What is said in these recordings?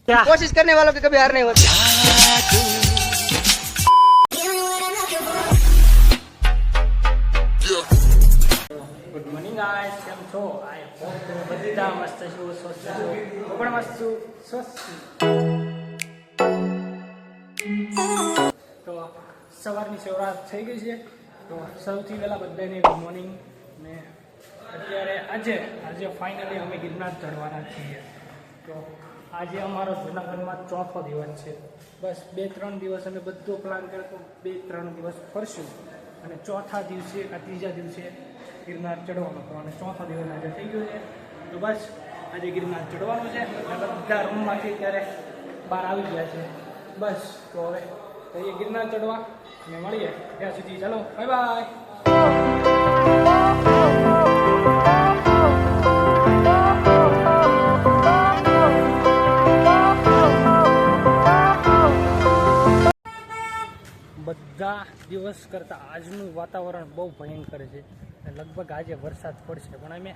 क्या कोशिश करने वालों की कभी हार नहीं होती। गुड मॉर्निंग गाइस, કેમ છો? આઈ હોપ કે બધા મસ્ત છો, સ્વસ્થ છો. હું પણ મસ્ત છું, સ્વસ્થ છું. તો સવારની શરૂઆત થઈ ગઈ છે. તો સૌથી પહેલા બધાને ગુડ મોર્નિંગ. ને અત્યારે આજે ફાઇનલી અમે ગિરનાર ચડવાના છીએ. તો આજે અમારો જૂનાગઢમાં ચોથો દિવસ છે. બસ 2-3 દિવસ અમે બધો પ્લાન કર્યો તો 2-3 દિવસ ફરશું અને ચોથા દિવસે આ ત્રીજા દિવસે ગિરનાર ચડવાનો હતો અને ચોથો દિવસ આજે થઈ ગયો છે. તો બસ આજે ગિરનાર ચડવાનું છે અને બધા રૂમમાંથી અત્યારે બહાર આવી ગયા છે. બસ તો હવે જઈએ ગિરનાર ચડવા અને મળીએ ત્યાં સુધી. ચાલો, બાય બાય. બધા દિવસ કરતાં આજનું વાતાવરણ બહુ ભયંકર છે. લગભગ આજે વરસાદ પડશે, પણ અમે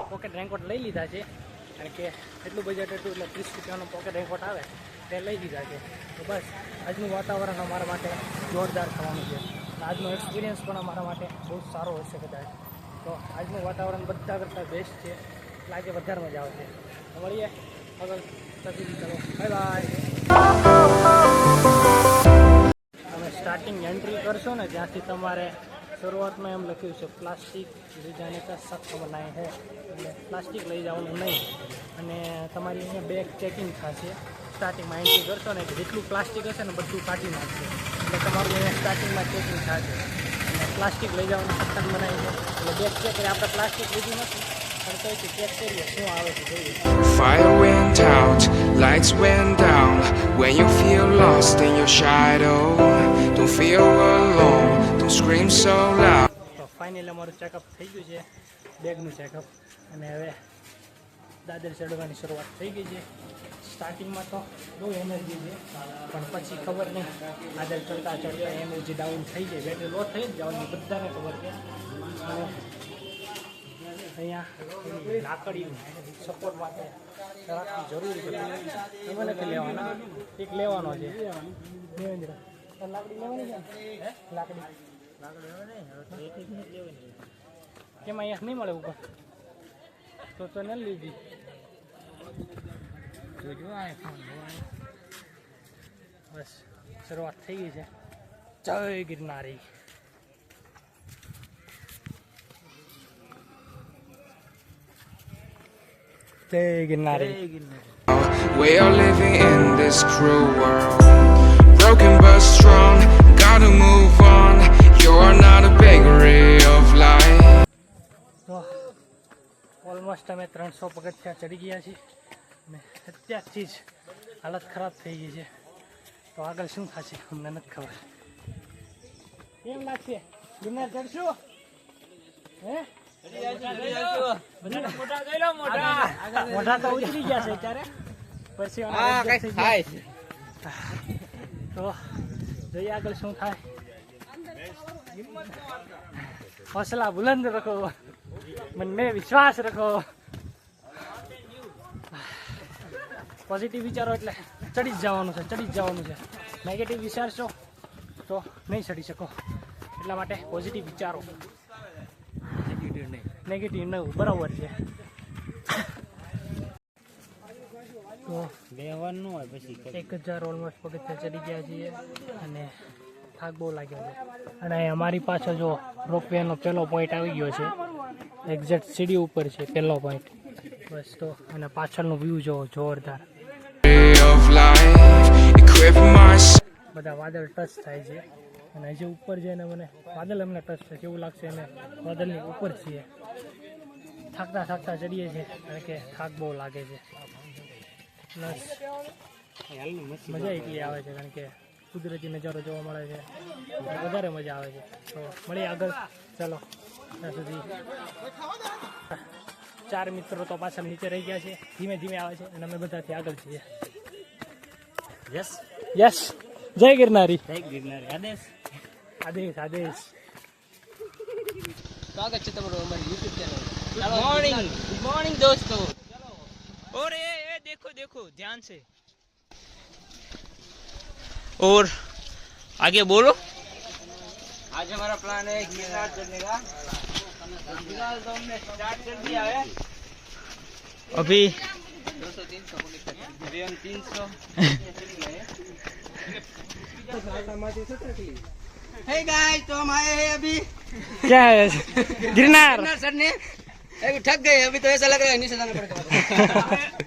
પોકેટ રેનકોટ લઈ લીધા છે કારણ કે એટલું બજેટ હતું એટલે 30 રૂપિયાનો પોકેટ રેનકોટ આવે તે લઈ લીધા છે. તો બસ આજનું વાતાવરણ અમારા માટે જોરદાર થવાનું છે. આજનો એક્સપિરિયન્સ પણ અમારા માટે બહુ સારો હશે કદાચ. તો આજનું વાતાવરણ બધા કરતાં બેસ્ટ છે એટલે આજે વધારે મજા આવશે. તો મળીએ આગળ સુધી. ચાલો, બાય બાય. સ્ટાર્ટિંગ એન્ટ્રી કરશો ને ત્યાંથી તમારે શરૂઆતમાં એમ લખ્યું છે પ્લાસ્ટિક લઈ જાને કા સખ્ત બનાય છે, એટલે પ્લાસ્ટિક લઈ જવાનું નહીં. અને તમારી અહીંયા બેગ ચેકિંગ થશે. સ્ટાર્ટિંગમાં એન્ટ્રી કરશો ને જેટલું પ્લાસ્ટિક હશે ને બધું કાઢી નાખશે, એટલે તમારું અહીંયા સ્ટાર્ટિંગમાં ચેકિંગ થશે. અને પ્લાસ્ટિક લઈ જવાનું સખ્ત બનાવી છે એટલે બેગ ચેક કરી. આપણે પ્લાસ્ટિક લીધું નથી પણ કઈ ચેક કરીએ શું આવે છે જોઈએ. Fire went out, lights went down. When you feel lost in your shadow, don't feel alone, don't scream so loud. તો ફાઇનલી અમારું ચેકઅપ થઈ ગયું છે, બેગનું ચેકઅપ. અને હવે દાદર ચડવાની શરૂઆત થઈ ગઈ છે. સ્ટાર્ટિંગમાં તો બહુ એનર્જી છે પણ પછી ખબર નહીં દાદર ચડતા ચડતા એનર્જી ડાઉન થઈ જાય, બેટરી લો થઈ જ જવાની બધાને ખબર છે. અને અહીંયા લાકડીનું સપોર્ટ માટે રાખવી જરૂરી છે. તમે નથી લેવાના, એક લેવાનો છે. દેવેન્દ્ર, લાકડી લેવાની છે? લાકડી કેમ અહીંયા નહીં મળે ઉપર? તો ન લીધી. બસ શરૂઆત થઈ ગઈ છે. જય ગિરનારી. જય ગિરનારી. We are living in this cruel world, broken but strong, gotta move on. You're not a bakery of life. તો ઓલમોસ્ટ અમે 300 પગથિયા ચડી ગયા છીએ અને અત્યારથી જ હાલત ખરાબ થઈ ગઈ છે. તો આગળ શું થશે અમને નથી ખબર. કેમ લાગશે? ગિરનાર ચડશું? હે મોઢા તો ઉતરી ગયા છે અત્યારે. પછી તો જોઈએ આગળ શું થાય. હौसला बुलंद रखो, मन में विश्वास रखो. પોઝિટિવ વિચારો એટલે ચડી જ જવાનું છે, ચડી જ જવાનું છે. નેગેટિવ વિચારશો તો નહીં ચડી શકો. એટલા માટે પોઝિટિવ વિચારો, નેગેટિવ નહીં. બરાબર છે. તો 1000 ઓલમોસ્ટ પગથિયા ચડી ગયા છીએ અને થાક બહુ લાગ્યો છે. અને અમારી પાછળ જો રોપવેનો પહેલો પોઈન્ટ આવી ગયો છે. એક્ઝેક્ટ સીડી ઉપર છે પહેલો પોઈન્ટ. બસ તો અને પાછળનો વ્યૂ જો જોરદાર. બધા વાદળ ટચ થાય છે અને જે ઉપર જઈને મને વાદળ અમને ટચ થાય છે એવું લાગશે અમે વાદળની ઉપર છીએ. થાકતા થાકતા ચડીએ છીએ કારણ કે થાક બહુ લાગે છે. પ્લસ મજા એટલી આવે છે કારણ કે કુદરતી નજારો જોવા મળે છે, વધારે મજા આવે છે. તો મળીએ આગળ. ચાલો, ત્યાં સુધી. 4 મિત્રો તો પાછળ નીચે રહી ગયા છે, ધીમે ધીમે આવે છે અને અમે બધાથી આગળ છીએ. Yes yes. જય ગિરનારી. જય ગિરનારી. આદેશ આદેશ આદેશ. સ્વાગત છે તમારું અમારી YouTube ચેનલ. गुड मॉर्निंग दोस्तों. और ये देखो देखो ध्यान से. और आगे बोलो। आज हमारा प्लान है गिरनार चढ़ने का। फिलहाल तो हमने स्टार्ट कर दिया है। अभी 200-300 हे गाइस, तो हम आए हैं अभी क्या है गिरनार? गिरनार चढ़ने। अभी थक गए, अभी तो ऐसा लग रहा है नीचे जाना पड़ेगा।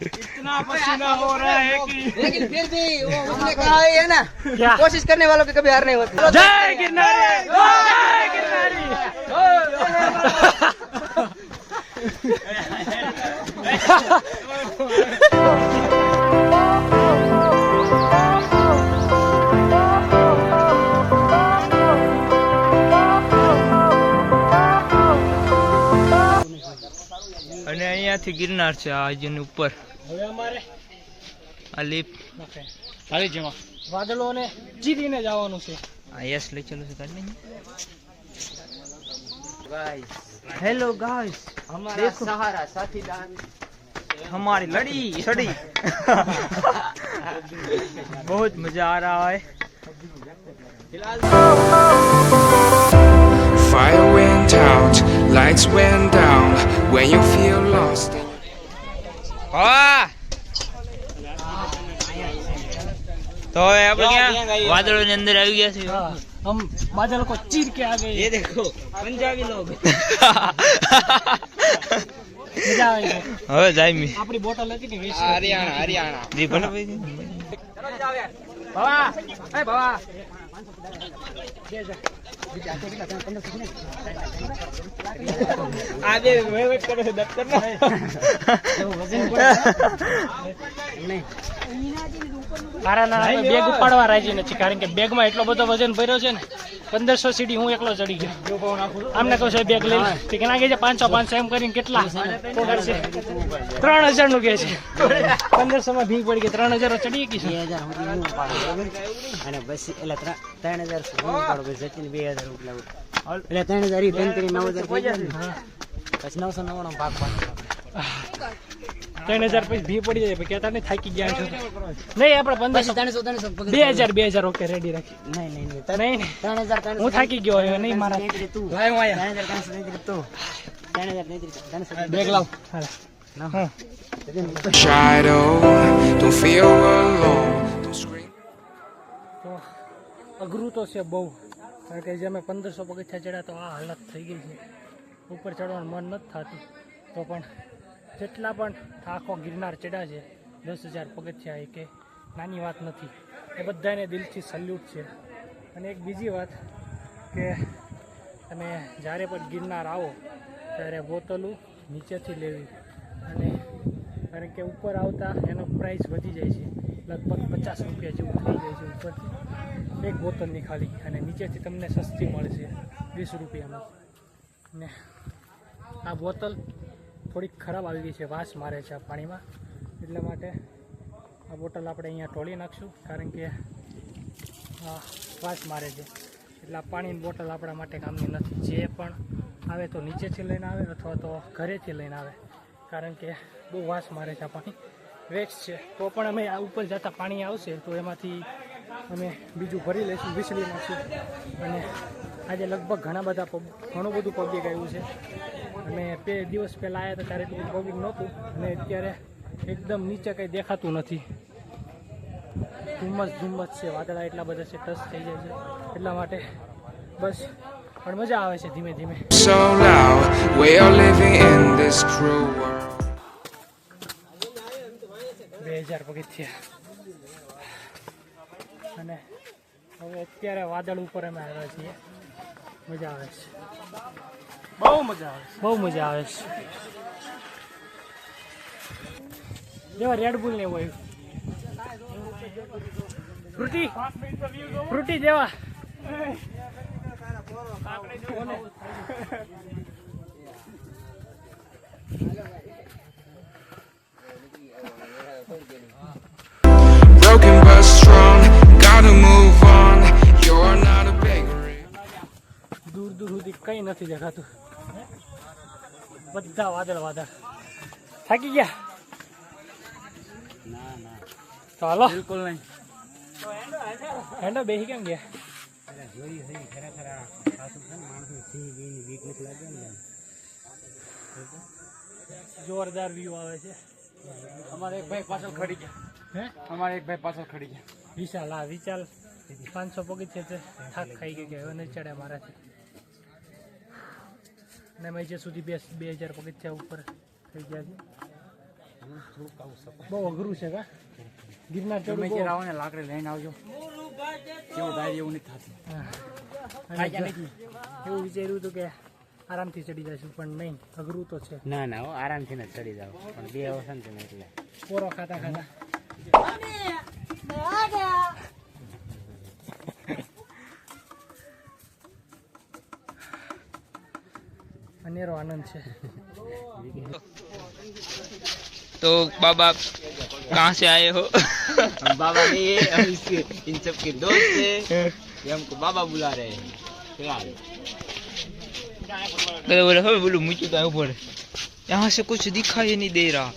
इतना पसीना हो रहा है कि लेकिन फिर भी वो उसने कहा है ना, क्या? कोशिश करने वालों की कभी हार नहीं होती। जय गिरनारी, जय गिरनारी। અને અહીંયાથી ગિરનાર છે આ જેની ઉપર હવે અમારે આ લીપ તારી જેમાં વાદળોને ચીરીને જવાનું છે. આ યસ લઈ ચલો છે કાઢ हेलो गाइस, हमारा सहारा साथीदार हमारी लड़ी छड़ी बहुत मजा आ रहा है. Fire went out, lights went down. When you feel lost. હા તો હવે આપણે ક્યાં વાદળોની અંદર આવી ગયા છીએ. हाँ, हम बादल को चीर के आ गए. ये देखो पंजाबी लोग. मजा આવે છે. હવે જાય મી આપણી બોટલ હતી ને વેચી. हरियाणा हरियाणा. જી ભલે ભાઈ बाबा, ए बाबा. આજે વેટ કરે છે દફતર મારા ના બેગ ઉપાડવા રાજી નથી, કારણ કે બેગમાં એટલો બધો વજન ભર્યો છે ને 1500 સીડી હું એકલો ચડી ગયો. આમને કહું છે બેગ લઈ લે, તે કે ના કહે છે 500 એમ કરીને કેટલા પકડશે? 3000 નું કે છે. 1500 માં ભીગ પડી ગઈ, 3000 ચડી ગઈ છે. અને બસ એટલે 3000 સુધી ઉપાડો, બસ જતીને 2000 ઉપલા એટલે 3000 ઈ 9000 થઈ જાય ને. પછી 999 ભાગ પાડો. 3000 પછી ભી પડી જાય, કહેતા નહીં થાકી ગયા છો. નહીં આપણે 1500 2000 ઓકે રેડી રાખી. નહીં નહીં 3000 હું થાકી ગયો હવે નહીં મારા. તું લાય હું આયા 3000 તું 3000 બેગ લાવ. હાલ. હા. Shadow, don't feel alone. Don't scream. તો અઘરું તો છે બહુ, કારણ કે જે અમે 1500 પગથિયા ચડ્યા તો આ હાલત થઈ ગઈ છે. ઉપર ચડવાનું મન નથી થતું. તો પણ જેટલા પણ આખો ગિરનાર ચડ્યા છે 10,000 પગથિયા, એ કે નાની વાત નથી. એ બધાને દિલથી સલ્યુટ છે. અને એક બીજી વાત કે તમે જ્યારે પણ ગિરનાર આવો ત્યારે બોટલું નીચેથી લેવી, અને કારણ કે ઉપર આવતા એનો પ્રાઇસ વધી જાય છે, લગભગ 50 રૂપિયા જેવું થઈ જાય છે ઉપરથી એક બોટલની ખાલી, અને નીચેથી તમને સસ્તી મળે છે 20 રૂપિયામાં. અને આ બોટલ થોડીક ખરાબ આવી ગઈ છે, વાસ મારે છે આ પાણીમાં, એટલા માટે આ બોટલ આપણે અહીંયા ટોળી નાખશું, કારણ કે આ વાસ મારે છે. એટલે આ પાણીની બોટલ આપણા માટે કામની નથી. જે પણ આવે તો નીચેથી લઈને આવે અથવા તો ઘરેથી લઈને આવે, કારણ કે બહુ વાસ મારે છે આ પાણી, વેક્સ છે. તો પણ અમે આ ઉપર જતાં પાણી આવશે તો એમાંથી અમે બીજું ભરી લઈશું, વીસળી નાખશું. અને આજે લગભગ ઘણું બધું પબ્લિક આવ્યું છે. અમે 2 દિવસ પહેલાં આવ્યા હતા ત્યારે એટલું પબ્લિક નહોતું, અને અત્યારે એકદમ નીચે કંઈ દેખાતું નથી. ધુમ્મસ છે, વાદળા એટલા બધા છે, ટચ થઈ જાય છે, એટલા માટે બસ. પણ મજા આવે છે ધીમે ધીમે. So loud, we are living in this cruel world. 2000 પગથિયા. અને હવે અત્યારે વાદળ ઉપર અમે આવ્યા છીએ. મજા આવે છે, બહુ મજા આવે છે. જેવા રેડબુલ ને હોય, ફ્રૂટી જેવા. Broken but strong, gotta move on. You're not a bakery. દૂર સુધી કઈ નથી દેખાતું, બધા વાદળ. થાકી ગયા? તો હાલો. બિલકુલ નહીં. હેંડો બેહી કેમ ગયા? એટલે જોયું છે ખરેખર આ પાછું છે ને માણસને સિંહ બીની બીક નથી લાગે ને આમ. જોરદાર વ્યૂ આવે છે. અમારે એક ભાઈ પાછળ ખડી ગયા. હે અમારે એક ભાઈ પાછળ ખડી ગયા. વિશાલ હા વિશાલ 500 પગથિયે છે થાક ખાઈ ગયો કે હવે નહીં ચડે મારાથી. અને મેં જે સુધી 2000 પગથિયા ઉપર થઈ ગયા છે. થોડુંક આવું સપોર્ટ બહુ અઘરું છે કા ગિરનાર ચડવું તમે બહુ. જ્યારે આવો ને લાકડી લઈને આવજો. કેવું થાય એવું નથી થતું. હા. અને એવું વિચાર્યું હતું કે આરામથી ચડી જશું પણ નહીં અઘરું તો છે. ના ના હો આરામથી ને ચડી જાવ પણ બે અવસાન છે ને એટલે પોરો ખાતા ખાતા અનેરો આનંદ છે. तो बाबा कहाँ से आए हो? हम बाबा नहीं है, हम इसके इन सब के दोस्त हैं, ये हमको बाबा बुला रहे हैं फिलहाल। बोले हो बोलो मुझे तो ऊपर यहाँ से कुछ दिखाई नहीं दे रहा,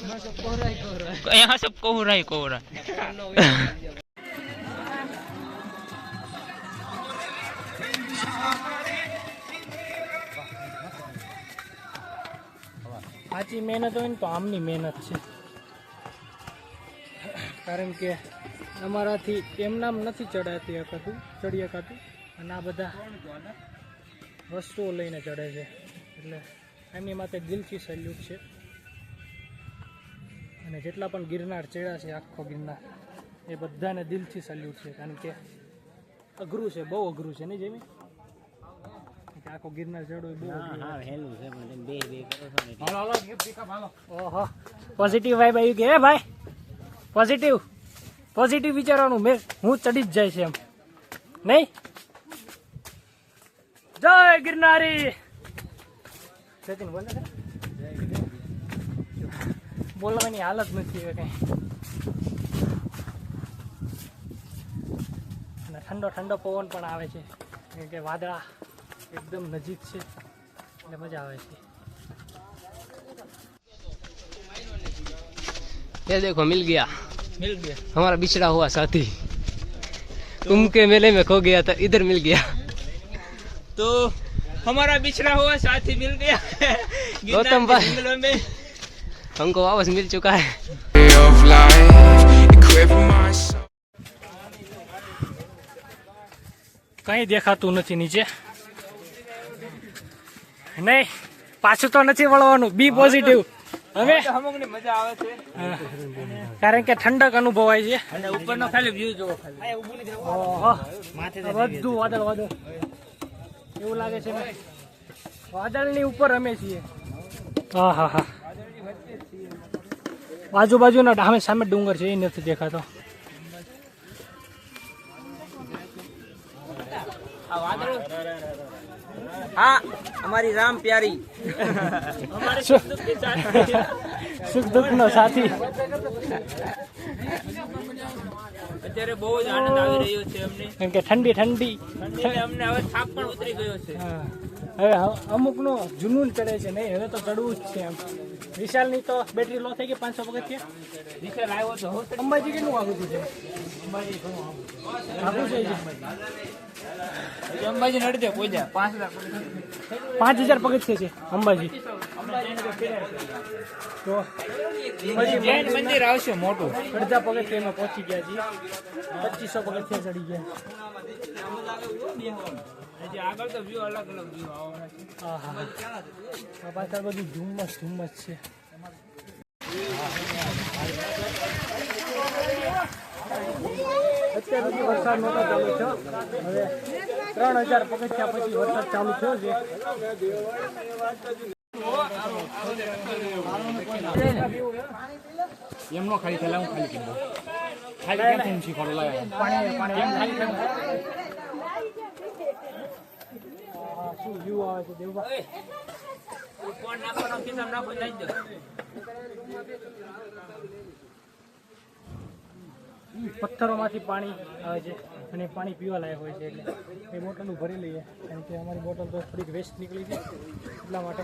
यहाँ सब कोहरा ही कोहरा. સાચી મહેનત હોય ને તો આમની મહેનત છે. કારણ કે અમારાથી એમનામ નથી ચડી શકાતું અને આ બધા વસ્તુઓ લઈને ચડે છે એટલે એમની માટે દિલથી સેલ્યુટ છે. અને જેટલા પણ ગિરનાર ચડ્યા છે આખો ગિરનાર એ બધાને દિલથી સેલ્યુટ છે. કારણ કે અઘરું છે, બહુ અઘરું છે નહીં જેમી કે આખો ગિરનાર ચડો એ બહુ અઘરું. હા હેલું છે પણ તમે બે કરો છો ને ઓહો પોઝિટિવ વાઇબ આવ્યું કે હે ભાઈ પોઝિટિવ વિચારવાનું હું ચડી જ જાય છે એમ નહીં. જય ગિરનારી સચિન બોલે છે બોલવાની હાલત નથી હવે કઈ. અને ઠંડો ઠંડો પવન પણ આવે છે કારણ કે વાદળા એકદમ નજીક છે એટલે મજા આવે છે. ये देखो मिल गया हमारा बिछड़ा हुआ साथी. कुंभ के मेले में खो गया था, इधर मिल गया. तो हमारा बिछड़ा हुआ साथी मिल गया गौतम भाई जंगलों में. हमको वापस मिल चुका है. of life, equip my soul. કઈ દેખાતું નથી નીચે. નહીં પાછું તો નથી વળવાનું. B positive. હવે અમુકની મજા આવે છે કારણ કે ઠંડક અનુભવાય છે. અને ઉપરનો ખાલી વ્યૂ જોવો ખાલી. ઓહો બધું વાદળ એવું લાગે છે ને વાદળની ઉપર અમે છીએ. હા હા હા આજુબાજુના ડામે સામે ડુંગર છે એ નથી દેખાતો. हाँ हमारी राम प्यारी સુખ દુઃખ નો સાથી. અત્યારે બહુ જ આનંદ આવી રહ્યો છે અમને. કેમ કે ઠંડી એટલે અમને હવે થાક પણ ઉતરી ગયો છે. હા. હવે અમુક નો જુનૂન ચડે છે નહીં હવે તો ચડવું જ છે એમ. વિશાલ ની તો બેટરી લો થઈ ગઈ 500 પગથિયા. વિશાલ આવ્યો તો અંબાજી કેટલું આગળ છે? આગળ છે અંબાજી નડતે પહોંચ્યા 5000 પગથિયા છે અંબાજી. તો જૈન મંદિર આવશે મોટું. અડધા પગથિયામાં પહોંચી ગયા છીએ. 2500 પગથિયા ચડી ગયા. હજી આગળ તો વ્યૂ અલગ અલગ વ્યૂ આવવાના છે. હા હા આ પાછળ બધું ધુમ્મસ છે. અત્યાર સુધી વરસાદ નહોતો ચાલુ થયો. હવે 3000 પગથિયા પછી વરસાદ ચાલુ થયો છે. એમનો ખાલી થયેલા હું ખાલી કીધું ખાલી ક્યાંથી શીખવાડો લાવ્યા પાણી શું વ્યૂ આવે છે દેવબા. ફોન નાખવાનો ખિસ્સામાં નાખો લઈ દો. પથ્થરોમાંથી પાણી આવે છે અને પાણી પીવા લાયક હોય છે એટલે એ બોટલ ભરી લઈએ. કારણ કે અમારી બોટલ તો થોડીક વેસ્ટ નીકળી છે એટલા માટે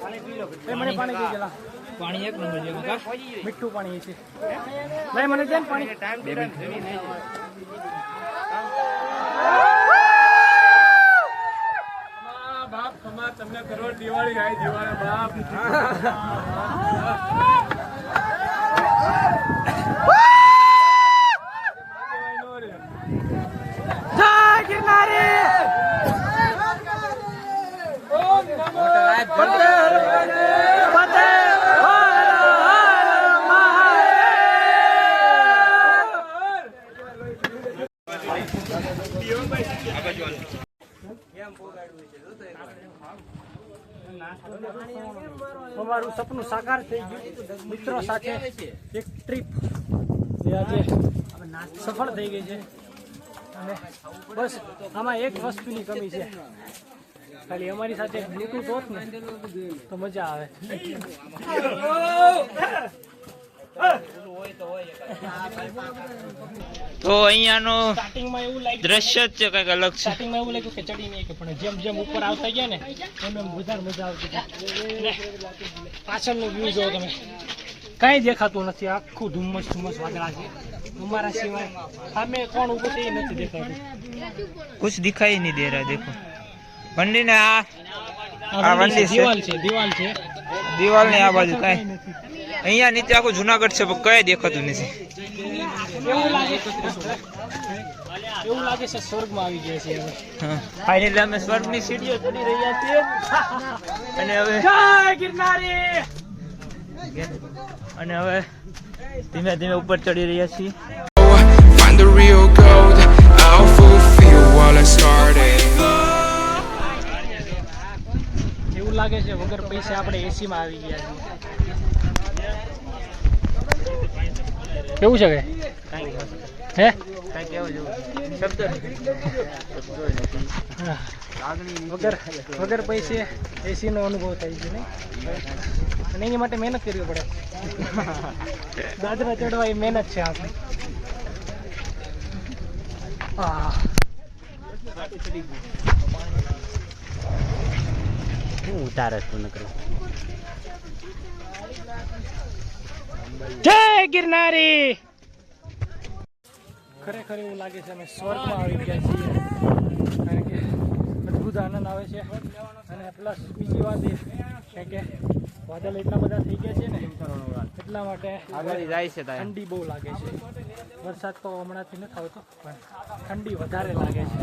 પાણી પી લો. મને પાણી પી ગયેલા પાણી એક નંબર જેવું કા મીઠું પાણી છે. ભાઈ મને દે ને પાણી. બાપ ખમા તમને કરોડ દિવાળી આવી દિવાળી બાપ અમારું સપનું સાકાર થઈ ગયું મિત્રો સાથે એક ટ્રીપ જે આજે સફળ થઈ ગઈ છે અને બસ આમાં એક વસ્તુની કમી છે ખાલી અમારી સાથે બ્લૂટૂથ હોત ને તો મજા આવે તો અહીંયાનો સ્ટાર્ટિંગમાં એવું લાગ્યું દ્રશ્ય જ કંઈક અલગ છે. સ્ટાર્ટિંગમાં એવું લાગ્યું કે ચડી નહીં કે પણ જેમ જેમ ઉપર આવતા ગયા ને એમ એમ વધારે મજા આવતી હતી પાછળનો વ્યૂ જો તમે કાંઈ દેખાતું નથી આખું ધુમ્મસ ધુમ્મસ વાદળા છે અમારા સિવાય સામે કોણ ઊભું છે એ નથી દેખાતું कुछ दिखाई नहीं दे रहा देखो मंडी ने आ મંદિર છે, દિવાલ છે દિવાલ ને આ બાજુ કાંઈ અહીંયા નીચે આખું જુનાગઢ છે પણ કઈ દેખાતું નથી. એવું લાગે છે સ્વર્ગમાં આવી ગયા છે હવે ફાઇનલી અમે સ્વર્ગની સીડીઓ ચડી રહ્યા છીએ અને હવે જય ગિરનારી અને હવે ધીમે ધીમે ઉપર ચડી રહ્યા છીએ. Find the real gold, I'll fulfill what I started. એવું લાગે છે વગર પૈસા આપણે એસી માં આવી ગયા છીએ કેવું છે કે હે વગર પૈસે એસી નો અનુભવ થાય છે નહીં અને એની માટે મહેનત કરવી પડે દાદરા ચડવા એ મહેનત છે આપણે હું ઉતારે છું નકરું. જય ગિરનારી ખરેખર એવું લાગે છે અમે સ્વર્ગમાં આવી ગયા છીએ કારણ કે અદ્ભુત આનંદ આવે છે અને પ્લસ બીજી વાત એ છે કે વાદળ એટલા બધા થઈ ગયા છે ને એટલા માટે ઠંડી બહુ લાગે છે વરસાદ તો હમણાંથી નથી આવતો પણ ઠંડી વધારે લાગે છે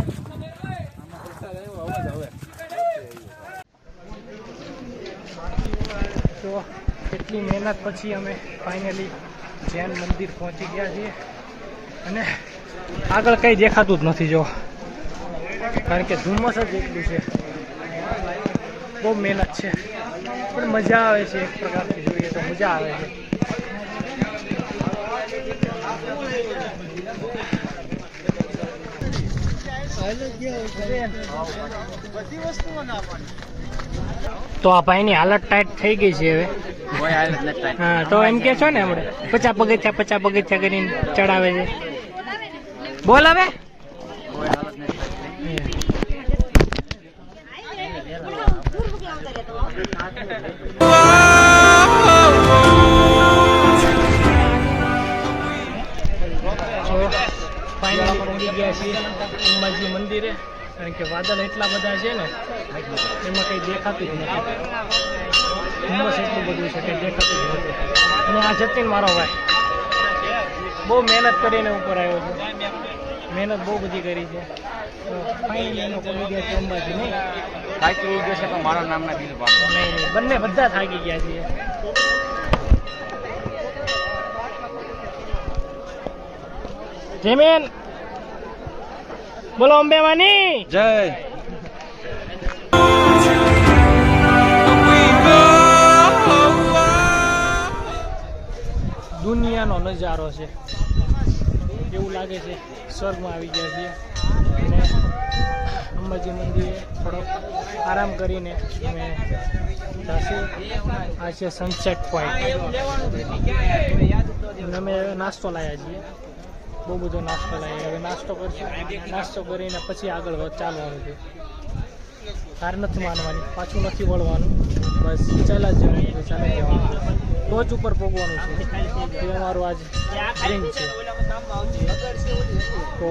તો કેટલી મહેનત પછી અમે ફાઇનલી જૈન મંદિર પહોંચી ગયા છીએ અને આગળ કંઈ દેખાતું જ નથી જો કારણ કે ધુમ્મસ જ એટલું છે બહુ મહેનત છે પણ મજા આવે છે એક પ્રકારથી જોઈએ તો મજા આવે છે તો આ ભાઈની હાલત ટાઈટ થઈ ગઈ છે હવે હા તો એમ કે છો ને આપણે 50 પગથિયા કરીને ચડાવે છે બોલ હવે ફાઇનલી પહોંચી ગયા છીએ અંબાજી મંદિરે કારણ કે વાદળ એટલા બધા છે ને એમાં કંઈ દેખાતું જ નથી ધુમ્મસ એટલું બધું છે કંઈ દેખાતું જ નથી અને આ જતીન મારો ભાઈ બહુ મહેનત કરીને ઉપર આવ્યો છે મહેનત બહુ બધી કરી છે તો ફાઇનલી એનો પહોંચી ગયા છે અંબાજી નહીં થાકી ગયો છે તો મારા નામના દિલ પાડો. નહીં બંને બધા થાકી ગયા છીએ જયમેન બોલો અંબે માની જય દુનિયાનો નજારો છે એવું લાગે છે સ્વર્ગમાં આવી ગયા છીએ અને અંબાજી મંદિરે થોડોક આરામ કરીને અમે જશું આ છે સનસેટ પોઈન્ટ અને અમે નાસ્તો લાવ્યા છીએ બહુ બધો નાસ્તો લાવીએ હવે નાસ્તો કરશું નાસ્તો કરીને પછી આગળ ચાલવાનું છે હાર નથી માનવાની પાછું નથી વળવાનું બસ ચાલ્યા જ જવાનું ચાલે જવાનું ટોચ ઉપર પહોંચવાનું છે એ અમારું આજ ડ્રીમ છે તો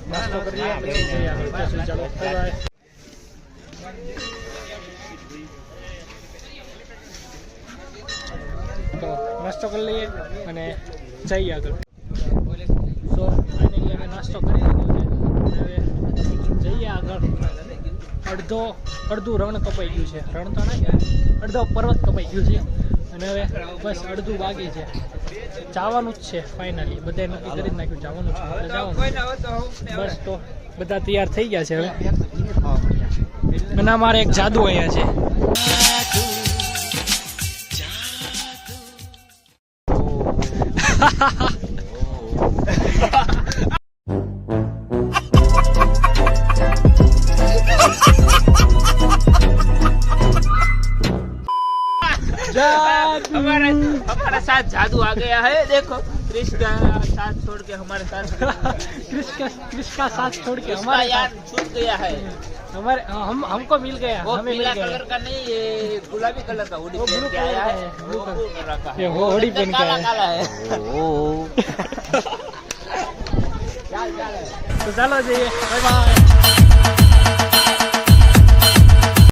નાસ્તો કરીએ પછી જઈએ આગળ પછી ચાલો બાય તો નાસ્તો કરી લઈએ અને જઈએ આગળ સો ફાઇનલી અમે નાસ્તો કરી લીધો છે હવે જઈએ આગળ અડધું રણ કપાઈ ગયું છે રણ તો ના અડધો પર્વત કપાઈ ગયું છે અને હવે બસ અડધું બાકી છે જવાનું જ છે ફાઇનલી બધાએ નક્કી કરી જ નાખ્યું જવાનું છે એટલે જવાનું બસ તો બધા તૈયાર થઈ ગયા છે હવે અને અમારે એક જાદુ અહીંયા છે हमारा साथ जादू आ गया है देखो क्रिश का साथ छोड़ के हमारे साथ क्रिश का साथ छोड़ के इसका हमारे यार छूट गया है हमारे हमको मिल गया वो हमें मिल पीला गया कलर का नहीं ये गुलाबी कलर का हुडी वो पहन ब्लू के कलर आया का है है, ब्लू वो कलर। ब्लू कलर का ये है वो हुडी पहन के काला आया है। काला है तो चलो जी बाय बाय